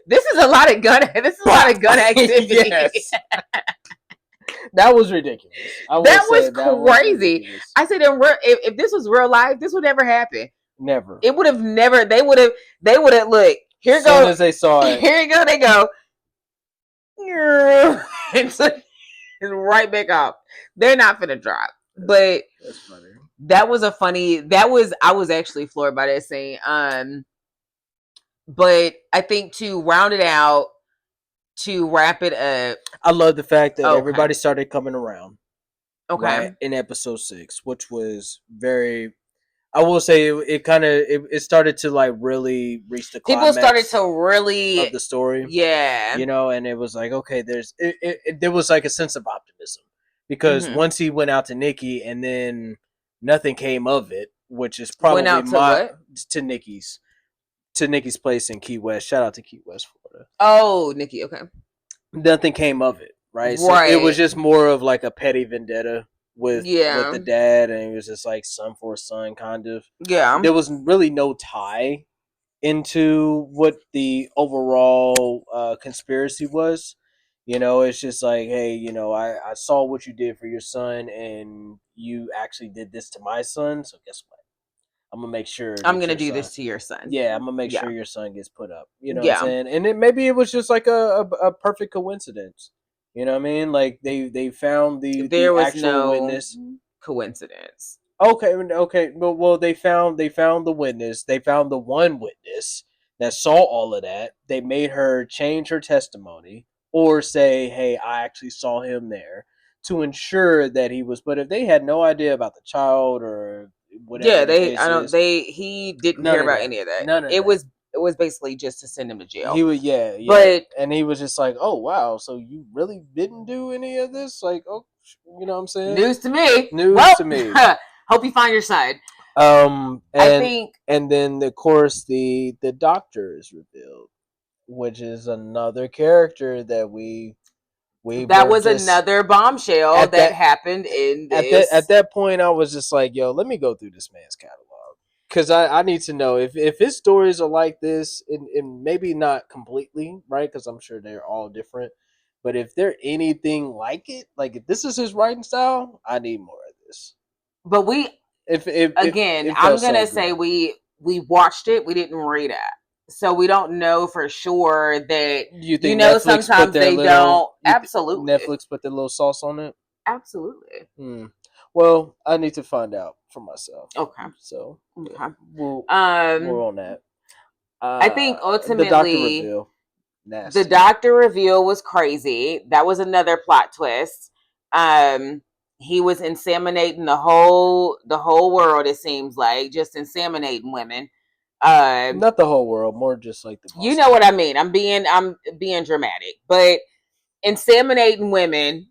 this is a lot of gun activity. Yes. That was ridiculous. That was crazy. I said, if this was real life, this would never happen. Never. It would have never. They would have. Look. Here as soon as they saw it. Here you go. They go. And right back off. They're not finna drop. But that's funny. I was actually floored by that scene. But I think to round it out, to wrap it up, I love the fact that everybody started coming around. Okay. Right, in episode 6, which was very. I will say it started to like really reach the climax. People started to really of the story. Yeah. You know, and it was like, okay, there was like a sense of optimism because once he went out to Nikki and then nothing came of it, which is probably to Nikki's place in Key West. Shout out to Key West, Florida. Oh, Nikki, okay. Nothing came of it, right? So it was just more of like a petty vendetta with the dad, and it was just like son for son kind of. Yeah. There was really no tie into what the overall conspiracy was. You know, it's just like, hey, you know, I saw what you did for your son, and you actually did this to my son. So guess what? I'm gonna make sure I'm gonna do this to your son. Yeah, I'm gonna make sure your son gets put up. You know what I'm saying? And maybe it was just like a perfect coincidence. You know what I mean? Like they found the actual witness. Coincidence. Okay. Well, they found the witness. They found the one witness that saw all of that. They made her change her testimony or say, "Hey, I actually saw him there." to ensure that he was. But if they had no idea about the child or whatever, he didn't hear about any of that. None of it that. was basically just to send him to jail. He was but and he was just like, oh wow, so you really didn't do any of this? Like, oh, you know what I'm saying? News to me. To me. Hope you find your side. I think, and then of course the doctor is revealed, which is another character that we that was another bombshell that happened in this. At that point, I was just like, yo, let me go through this man's catalog. Because I need to know if his stories are like this, and maybe not completely, right? Because I'm sure they're all different. But if they're anything like it, like if this is his writing style, I need more of this. But I'm gonna say we watched it, we didn't read it, so we don't know for sure that you know Netflix sometimes they don't. Absolutely, Netflix put their little sauce on it. Absolutely. Well, I need to find out for myself. Okay. So okay, we're on that. I think ultimately the doctor reveal was crazy. That was another plot twist. He was inseminating the whole world. It seems like just inseminating women. Not the whole world, more just like the. You know what I mean? I'm being dramatic, but inseminating women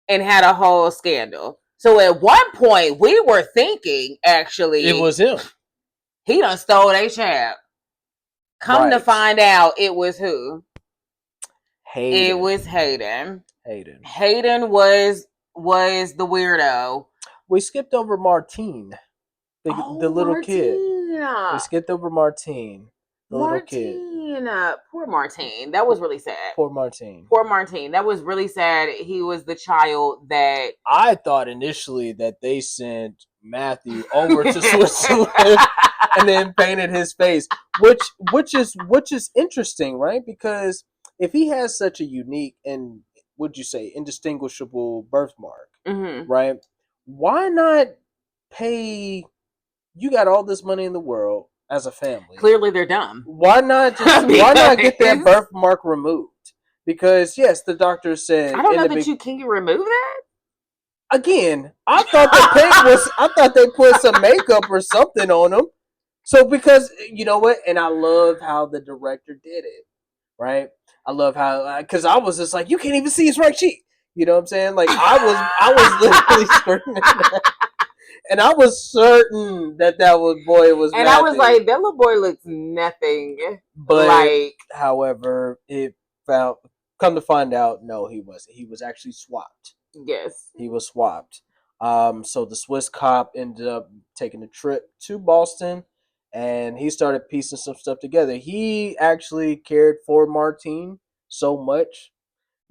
and had a whole scandal. So at one point we were thinking actually it was him. He done stole a child. Come to find out, it was who? Hayden. It was Hayden. Hayden was the weirdo. We skipped over Martine, the little kid. We skipped over Martine, the little kid. Poor Martine. That was really sad. Poor Martine. That was really sad. He was the child that I thought initially that they sent Matthew over to Switzerland and then painted his face, which is interesting, right? Because if he has such a unique and would you say indistinguishable birthmark, right? Why not pay? You got all this money in the world as a family. Clearly, they're dumb. Why not why not get that birthmark removed? Because yes, the doctor said. I don't know that you can remove that. Again, I thought the paint was. I thought they put some makeup or something on him. So because you know what, and I love how the director did it, right? I love how because I was just like, you can't even see his right cheek. You know what I'm saying? Like I was literally screaming that. And I was certain that boy was. And Matthew. I was like, that little boy looks nothing. But like, however, it come to find out, no, he wasn't. He was actually swapped. Yes, he was swapped. So the Swiss cop ended up taking a trip to Boston, and he started piecing some stuff together. He actually cared for Martine so much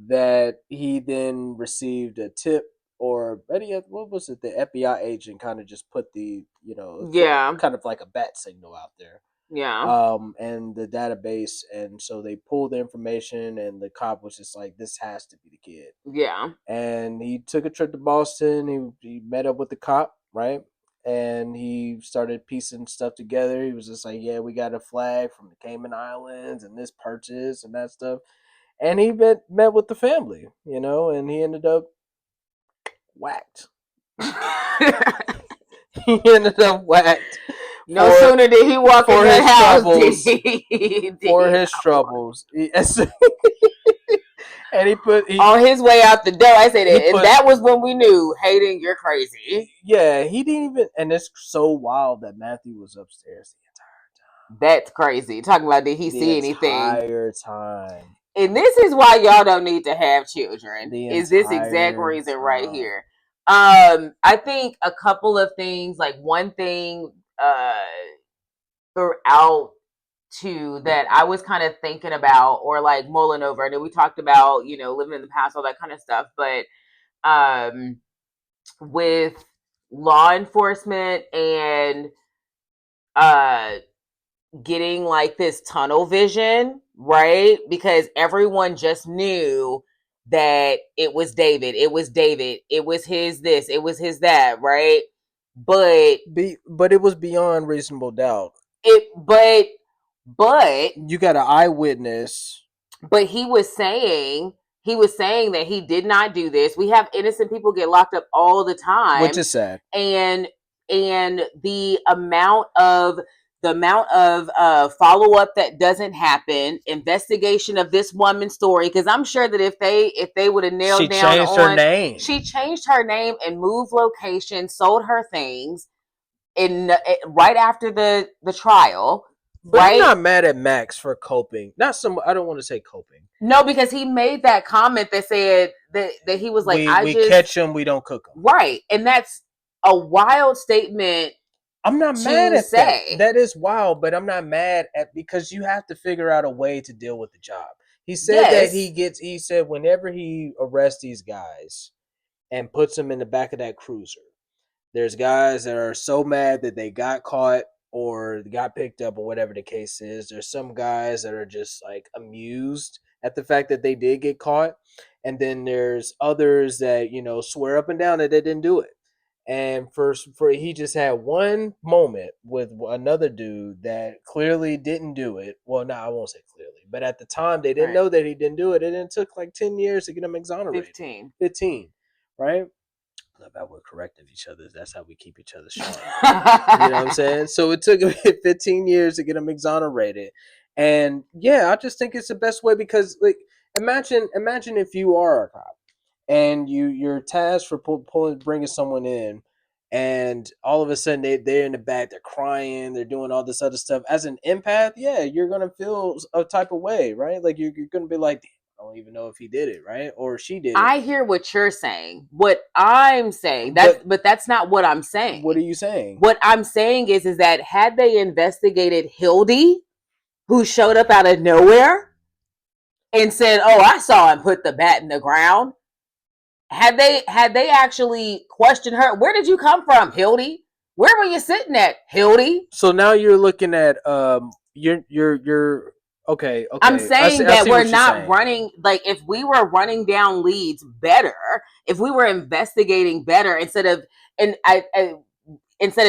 that he then received a tip. Or what was it? The FBI agent kind of just put the, kind of like a bat signal out there. Yeah. And the database, and so they pulled the information, and the cop was just like, "This has to be the kid." Yeah. And he took a trip to Boston. He met up with the cop, right? And he started piecing stuff together. He was just like, "Yeah, we got a flag from the Cayman Islands, and this purchase and that stuff." And he met with the family, and he ended up whacked. He ended up whacked. No sooner did he walk in the house for his troubles. And he on his way out the door. I said that, and that was when we knew, Hayden, you're crazy. Yeah, he didn't even, and it's so wild that Matthew was upstairs the entire time. That's crazy. Talking about did he see anything the entire time? And this is why y'all don't need to have children. Is this exact reason right here? I think a couple of things, like one thing throughout too that I was kind of thinking about or like mulling over. And then we talked about, living in the past, all that kind of stuff. But with law enforcement and getting like this tunnel vision, right? Because everyone just knew that it was David. It was David. It was his this. It was his that, right? But it was beyond reasonable doubt. But you got an eyewitness. But he was saying He was saying that he did not do this. We have innocent people get locked up all the time, which is sad. And the amount of follow up that doesn't happen, investigation of this woman's story. Because I'm sure that if they would have nailed down her name, she changed her name and moved location, sold her things right after the trial. But right? I'm not mad at Max for coping. I don't want to say coping. No, because he made that comment that said that he was like, we catch them, we don't cook them. Right. And that's a wild statement. I'm not mad at that. That is wild, but I'm not mad at, because you have to figure out a way to deal with the job. He said that he said whenever he arrests these guys and puts them in the back of that cruiser, there's guys that are so mad that they got caught or got picked up or whatever the case is. There's some guys that are just like amused at the fact that they did get caught. And then there's others that, swear up and down that they didn't do it. And for he just had one moment with another dude that clearly didn't do it. Well, no, I won't say clearly, but at the time they didn't know that he didn't do it. And it took like 10 years to get him exonerated. 15, right? Love how we're correcting each other. That's how we keep each other sharp. You know what I'm saying? So it took 15 years to get him exonerated. And yeah, I just think it's the best way, because like imagine if you are a cop and you're tasked for bringing someone in, and all of a sudden they're in the back, they're crying, they're doing all this other stuff. As an empath, yeah, you're gonna feel a type of way, right? Like you're gonna be like, I don't even know if he did it, right? Or she did it. I hear what you're saying. What I'm saying, but that's not what I'm saying. What are you saying? What I'm saying is that had they investigated Hildy, who showed up out of nowhere and said, "Oh, I saw him put the bat in the ground," had they actually questioned her, "Where did you come from, Hildy? Where were you sitting at, Hildy?" So now you're looking at you're okay. I'm saying that we're not running, like, if we were running down leads better, if we were investigating better, instead of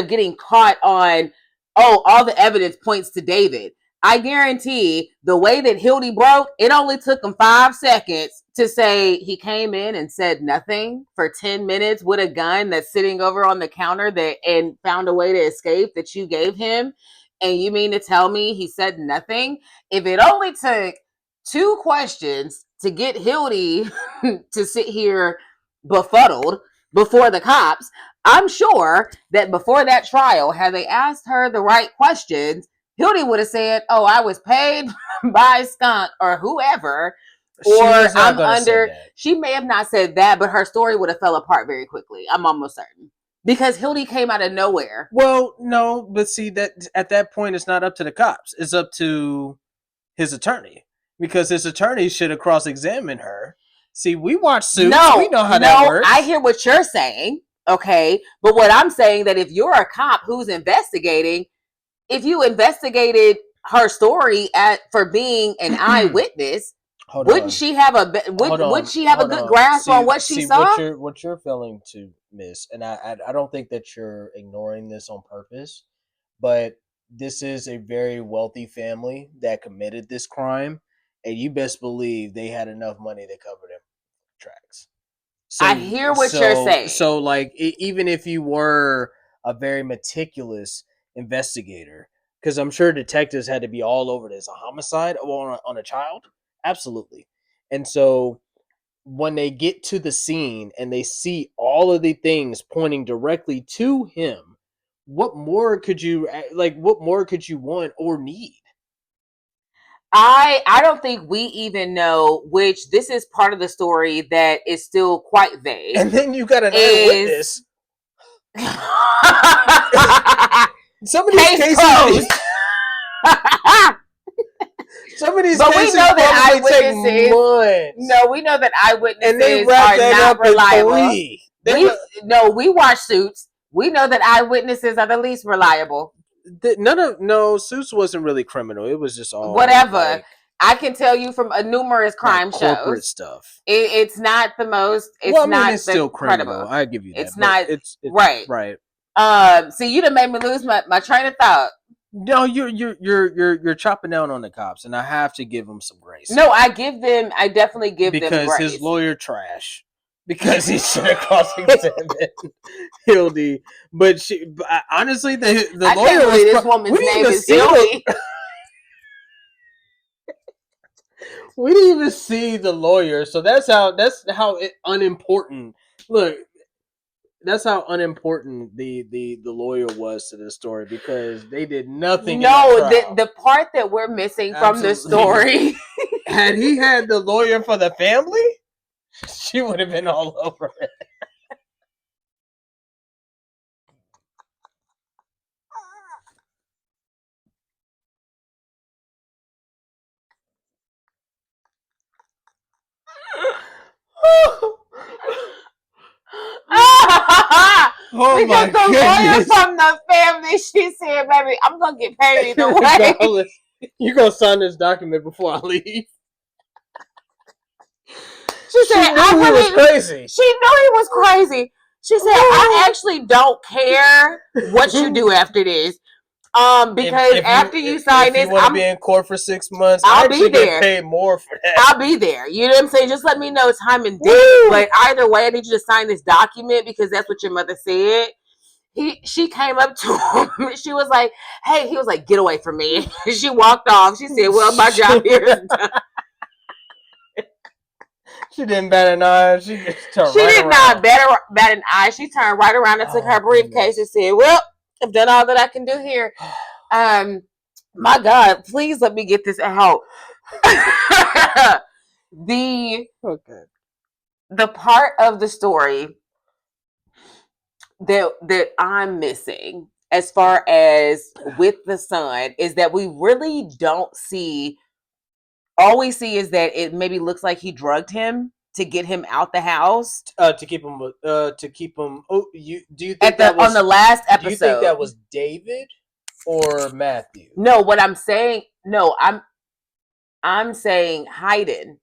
getting caught on, oh, all the evidence points to David. I guarantee the way that Hildy broke, it only took him 5 seconds to say he came in and said nothing for 10 minutes with a gun that's sitting over on the counter and found a way to escape that you gave him. And you mean to tell me he said nothing? If it only took 2 questions to get Hildy to sit here befuddled before the cops, I'm sure that before that trial, had they asked her the right questions, Hildy would have said, "Oh, I was paid by Skunk or whoever," or "I'm under." She may have not said that, but her story would have fell apart very quickly. I'm almost certain. Because Hildy came out of nowhere. Well, no, but see, that at that point, it's not up to the cops. It's up to his attorney, because his attorney should have cross-examined her. See, we watch Suits. We know how that works. I hear what you're saying, okay? But what I'm saying, that if you're a cop who's investigating, if you investigated her story for being an eyewitness, wouldn't she have a good grasp on what she saw? What you're failing to miss, and I don't think that you're ignoring this on purpose, but this is a very wealthy family that committed this crime, and you best believe they had enough money to cover them tracks. So, I hear what you're saying. So, like, even if you were a very meticulous investigator, because I'm sure detectives had to be all over this, a homicide on a child, absolutely. And so when they get to the scene and they see all of the things pointing directly to him, what more could you want or need? I don't think we even know, which this is part of the story that is still quite vague. And then you got an eyewitness. Some of these cases some of these cases, we know that eyewitnesses. No, we know that eyewitnesses are not reliable. We watch Suits. We know that eyewitnesses are the least reliable. Suits wasn't really criminal. It was just all whatever. Like, I can tell you from numerous crime corporate shows. Stuff. It's not the most. It's still criminal. I give you that. It's not. It's right. Right. See, you done made me lose my train of thought. No, you're chopping down on the cops, and I have to give them some grace. No, I definitely give them grace. Because his lawyer trash. Because he should have cross-examined Hildy. But honestly, the I lawyer can't believe this woman's name is Hildy. We didn't even see the lawyer, so that's how unimportant. Look, that's how unimportant the lawyer was to the story, because they did nothing. No, the part that we're missing from the story. Had he had the lawyer for the family, she would have been all over it. Oh because the lawyer from the family, she said, "Baby, I'm gonna get paid either way." You gonna sign this document before I leave? She said, "I knew he was crazy." She knew he was crazy. She said, "I actually don't care what you do after this." Because after you sign this, you want to be in court for 6 months, I'll be there. Get paid more for that. I'll be there. You know what I'm saying? Just let me know time and date. But either way, I need you to sign this document because that's what your mother said. She came up to him. She was like, "Hey," he was like, "Get away from me." She walked off. She said, "Well, my job here is done." She didn't bat an eye. She just turned. She right did around. Not bat an eye. She turned right around and took her briefcase and said, "Well, I've done all that I can do here." My God, please let me get this out. The part of the story that I'm missing, as far as with the son, is that we really don't see. All we see is that it maybe looks like he drugged him to get him out the house, to keep him. Oh, do you think that was on the last episode? Do you think that was David or Matthew? No, what I'm saying. No, I'm saying Hayden.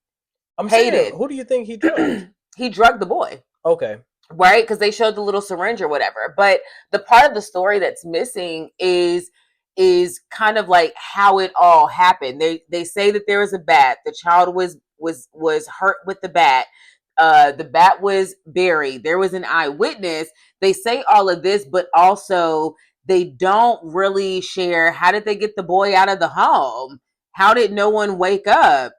Saying, who do you think he drugged? He drugged the boy. Okay. Right? Because they showed the little syringe or whatever. But the part of the story that's missing is kind of like how it all happened. They say that there was a bat. The child was hurt with the bat. The bat was buried. There was an eyewitness. They say all of this, but also they don't really share how did they get the boy out of the home? How did no one wake up?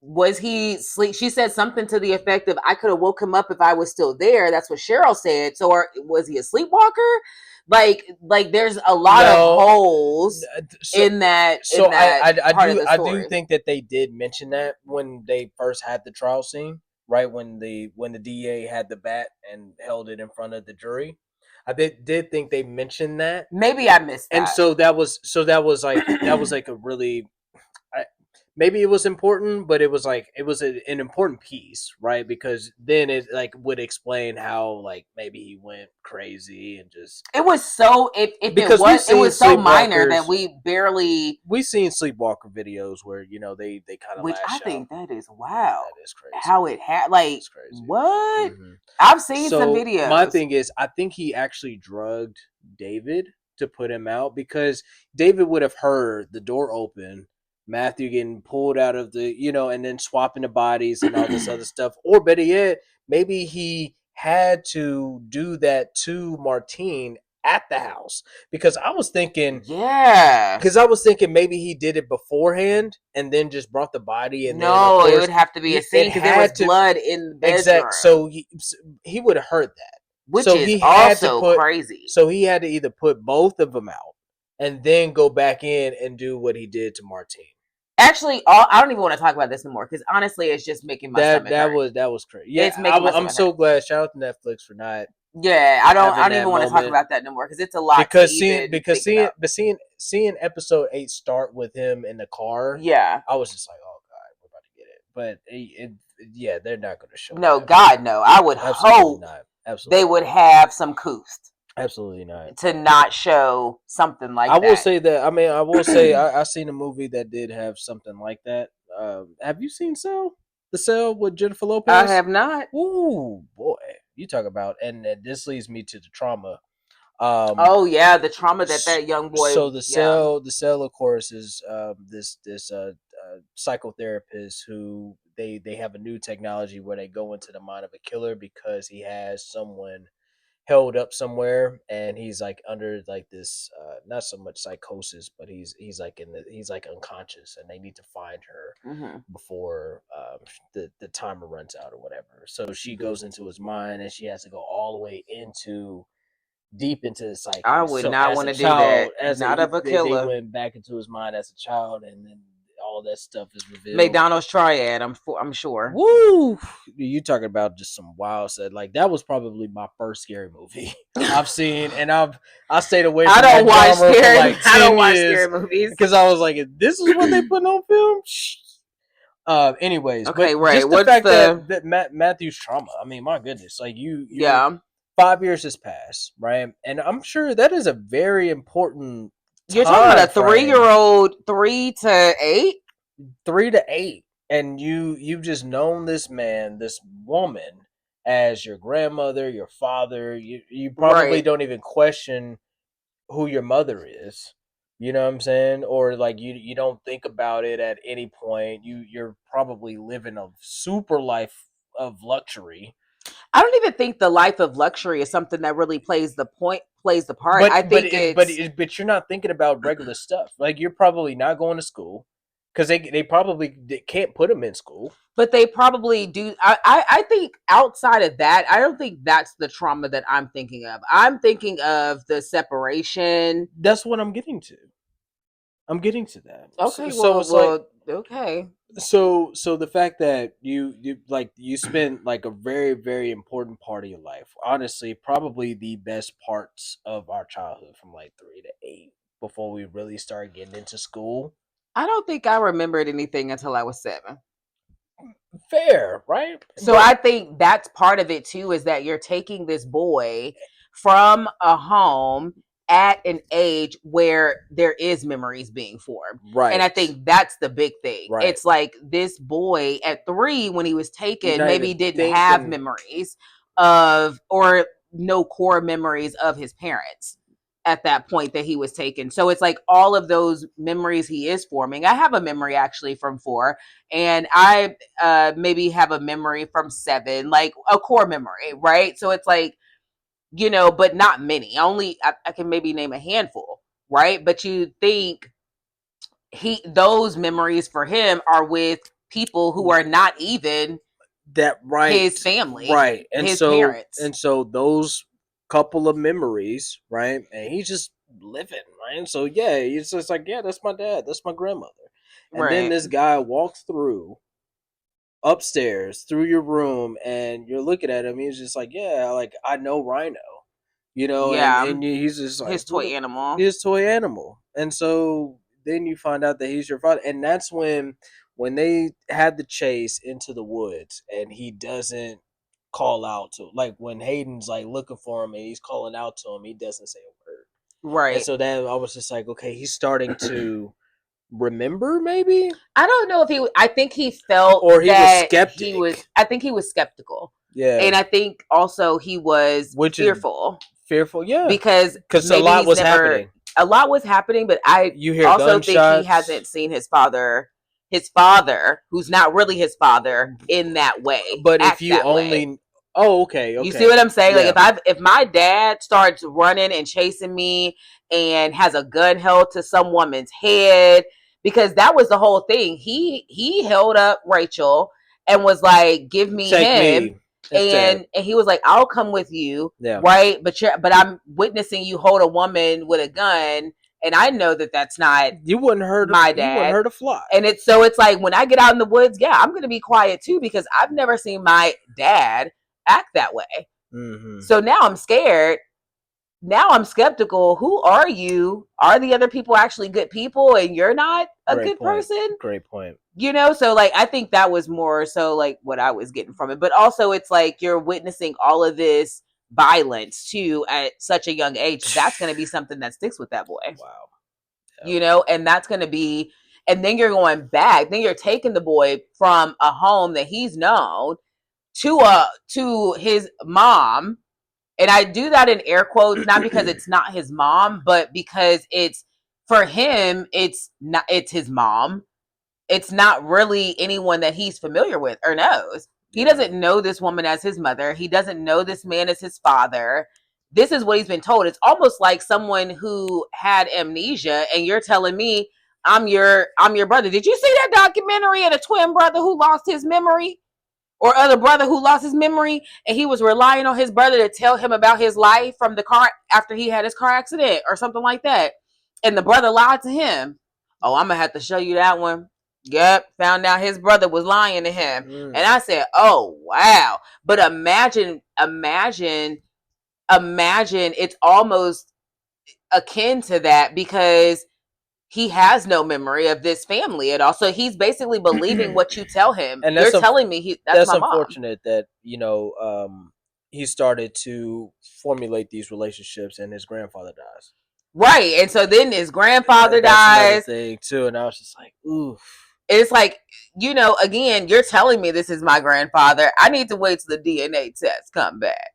Was he sleep? She said something to the effect of, "I could have woke him up if I was still there." That's what Cheryl said. So, was he a sleepwalker? Like there's a lot of holes in that. So I do think that they did mention that when they first had the trial scene, right? When the DA had the bat and held it in front of the jury. I did think they mentioned that. Maybe I missed that. And so that was like a really. Maybe it was important, but it was an important piece, right? Because then it like would explain how like maybe he went crazy and just. It was so it was so minor that we've seen sleepwalker videos where they kind of, which I think that is wow. That is crazy. How it like what? Mm-hmm. I've seen some videos. My thing is, I think he actually drugged David to put him out, because David would have heard the door open, Matthew getting pulled out of the, and then swapping the bodies and all this other stuff. Or better yet, maybe he had to do that to Martine at the house, because I was thinking, maybe he did it beforehand and then just brought the body. And no, it would have to be a scene because there was blood in the bedroom. Exactly. So he would have heard that, which is also crazy. So he had to either put both of them out and then go back in and do what he did to Martine. Actually, I don't even want to talk about this anymore because honestly, it's just making my stomach hurt. That was crazy. Yeah, I'm so glad. Shout out to Netflix for not. Yeah, I don't even want to talk about that anymore because it's a lot. Seeing episode 8 start with him in the car. Yeah, I was just like, oh god, we're about to get it. But they're not going to show. No, God, no. I would hope they would have some couth. Absolutely not. To not show something like that. I will say that. I mean, I will say I seen a movie that did have something like that. Have you seen Cell? The Cell with Jennifer Lopez? I have not. Ooh, boy. You talk about, and this leads me to the trauma. Oh yeah, the trauma that young boy. So the cell, of course, is this psychotherapist who they have a new technology where they go into the mind of a killer because he has someone held up somewhere and he's like under like this not so much psychosis, but he's like he's like unconscious and they need to find her before the timer runs out or whatever. So she goes into his mind and she has to go all the way into deep into the psyche. I would So not as want a to do child, that. Not of a killer. they went back into his mind as a child, and then all that stuff is revealed. McDonald's triad. I'm sure. Woo! You talking about just some wild stuff? Like that was probably my first scary movie I've seen, and I stayed away from I don't watch genre scary. for like 10 I don't watch years scary movies because I was like, "This is what they put on film." Anyways, okay, but right. just the fact that Matthew's trauma. I mean, my goodness, like yeah. 5 years has passed, right? And I'm sure that is a very important. You're talking about a 3-year-old, 3 to 8, 3 to 8, and you've just known this man, this woman, as your grandmother, your father. You probably don't even question who your mother is. You know what I'm saying? Or like you don't think about it at any point. You're probably living a super life of luxury. I don't even think the life of luxury is something that really plays the part. I think but you're not thinking about regular stuff. Like you're probably not going to school because they probably can't put them in school. But they probably do. I think outside of that, I don't think that's the trauma that I'm thinking of. I'm thinking of the separation. That's what I'm getting to. I'm getting to that. Okay, so it's like okay. So the fact that you spent like a very, very important part of your life, honestly, probably the best parts of our childhood from like 3 to 8 before we really started getting into school. I don't think I remembered anything until I was 7. Fair, right? So I think that's part of it too, is that you're taking this boy from a home at an age where there is memories being formed. Right. And I think that's the big thing. Right. It's like this boy at 3, when he was taken, maybe didn't have memories of, or no core memories of his parents at that point that he was taken. So it's like all of those memories he is forming. I have a memory actually from 4, and I maybe have a memory from 7, like a core memory, right? So it's like, but not many. Only I can maybe name a handful, right? But you think those memories for him are with people who are not even his family, right? And his so parents. And so those couple of memories, right? And he's just living, right? And so yeah, it's just like, yeah, that's my dad, that's my grandmother. And then this guy walks through upstairs through your room and you're looking at him, he's just like, yeah, like I know Rhino, and he's just like his toy animal. His toy animal. And so then you find out that he's your father. And that's when they had the chase into the woods and he doesn't call out to, like when Hayden's like looking for him and he's calling out to him, he doesn't say a word. Right. And so then I was just like, okay, he's starting to remember, maybe. I don't know if I think he felt, or he was skeptic. I think he was skeptical. Yeah. And I think also he was fearful. Fearful, yeah. Because a lot was happening. A lot was happening, but you hear also gunshots. Think he hasn't seen his father, who's not really his father, in that way. But if you only okay. You see what I'm saying? Yeah. Like if my dad starts running and chasing me and has a gun held to some woman's head, because that was the whole thing. He held up Rachel and was like, "Give me him." And he was like, "I'll come with you." Yeah. Right. But I'm witnessing you hold a woman with a gun. And I know that that's not you wouldn't hurt my dad. You wouldn't hurt a fly. And it's like when I get out in the woods, yeah, I'm going to be quiet too, because I've never seen my dad act that way. Mm-hmm. So now I'm scared. Now I'm skeptical. Who are you? Are the other people actually good people and you're not a good person? Great point. So like I think that was more so like what I was getting from it. But also it's like you're witnessing all of this violence too at such a young age. That's going to be something that sticks with that boy. Wow. Yeah. And that's going to be, and then you're going back, then you're taking the boy from a home that he's known to his mom And I do that in air quotes, not because it's not his mom, but because it's, for him, it's his mom. It's not really anyone that he's familiar with or knows. He doesn't know this woman as his mother. He doesn't know this man as his father. This is what he's been told. It's almost like someone who had amnesia, and you're telling me I'm your brother. Did you see that documentary of the twin brother who lost his memory? Or other brother who lost his memory, and he was relying on his brother to tell him about his life from the car after he had his car accident or something like that. And the brother lied to him. Oh, I'm gonna have to show you that one. Yep, found out his brother was lying to him. And I said, oh wow. But imagine it's almost akin to that, because he has no memory of this family at all. So he's basically believing what you tell him. And you're telling me that's my mom. Unfortunate that, he started to formulate these relationships and his grandfather dies. Right. And so then his grandfather dies. Thing too. And I was just like, oof. It's like, again, you're telling me this is my grandfather. I need to wait till the DNA test come back.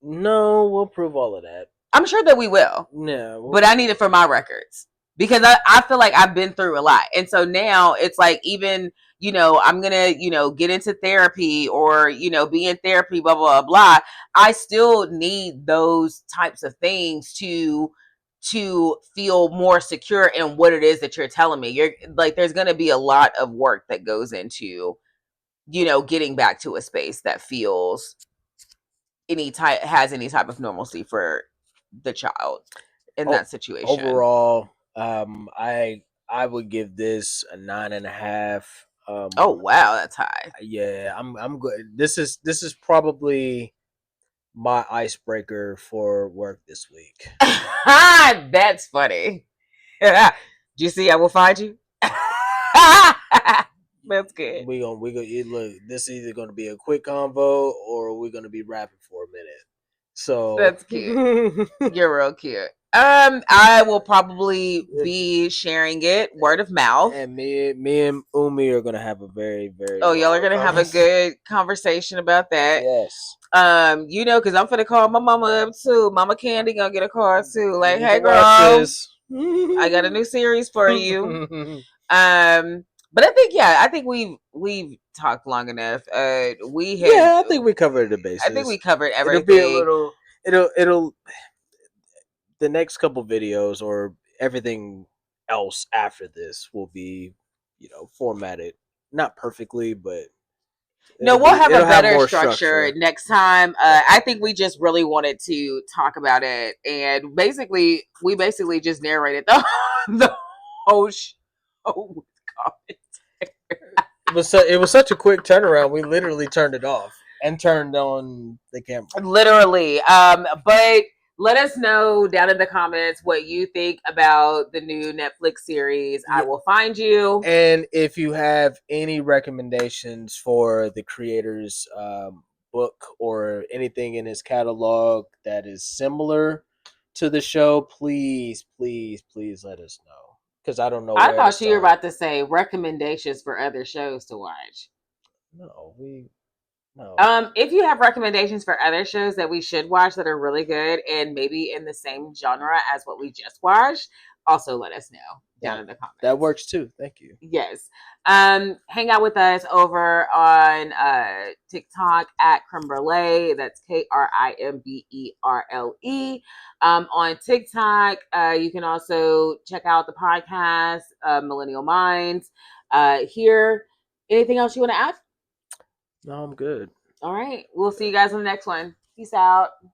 No, we'll prove all of that. I'm sure that we will. No. But I need it for my records. Because I feel like I've been through a lot. And so now it's like, even, I'm going to, get into therapy or, be in therapy, blah, blah, blah. I still need those types of things to feel more secure in what it is that you're telling me. You're like, there's going to be a lot of work that goes into, getting back to a space that feels has any type of normalcy for the child in that situation. Overall, I would give this a 9.5. Oh wow, that's high. Yeah, I'm good. This is probably my icebreaker for work this week. That's funny. Do you see? I will find you. That's good. We gonna look. This is either gonna be a quick convo or we're gonna be rapping for a minute. So that's cute. You're real cute. I will probably be sharing it word of mouth. And me and Umi are gonna have a very, very. Oh, y'all are gonna have a good conversation about that. Yes. Because I'm gonna call my mama up too. Mama Candy gonna get a call too. Like, hey girl, I got a new series for you. But I think we've talked long enough. I think we covered the bases. I think we covered everything. It'll the next couple videos or everything else after this will be, formatted not perfectly, but no, we'll have a better structure next time. I think we just really wanted to talk about it, and we basically just narrated the whole show. It was such a quick turnaround. We literally turned it off and turned on the camera. Literally. But let us know down in the comments what you think about the new Netflix series. Yeah. I will find you. And if you have any recommendations for the creator's book or anything in his catalog that is similar to the show, please, please, please let us know. Because I don't know. I thought you were about to say recommendations for other shows to watch. No. If you have recommendations for other shows that we should watch that are really good and maybe in the same genre as what we just watched, also let us know down in the comments. That works too. Thank you. Yes. Hang out with us over on TikTok at Creme Brulee. That's KRIMBERLE. On TikTok, you can also check out the podcast, Millennial Minds. Here, anything else you want to add? No, I'm good. All right. We'll see you guys on the next one. Peace out.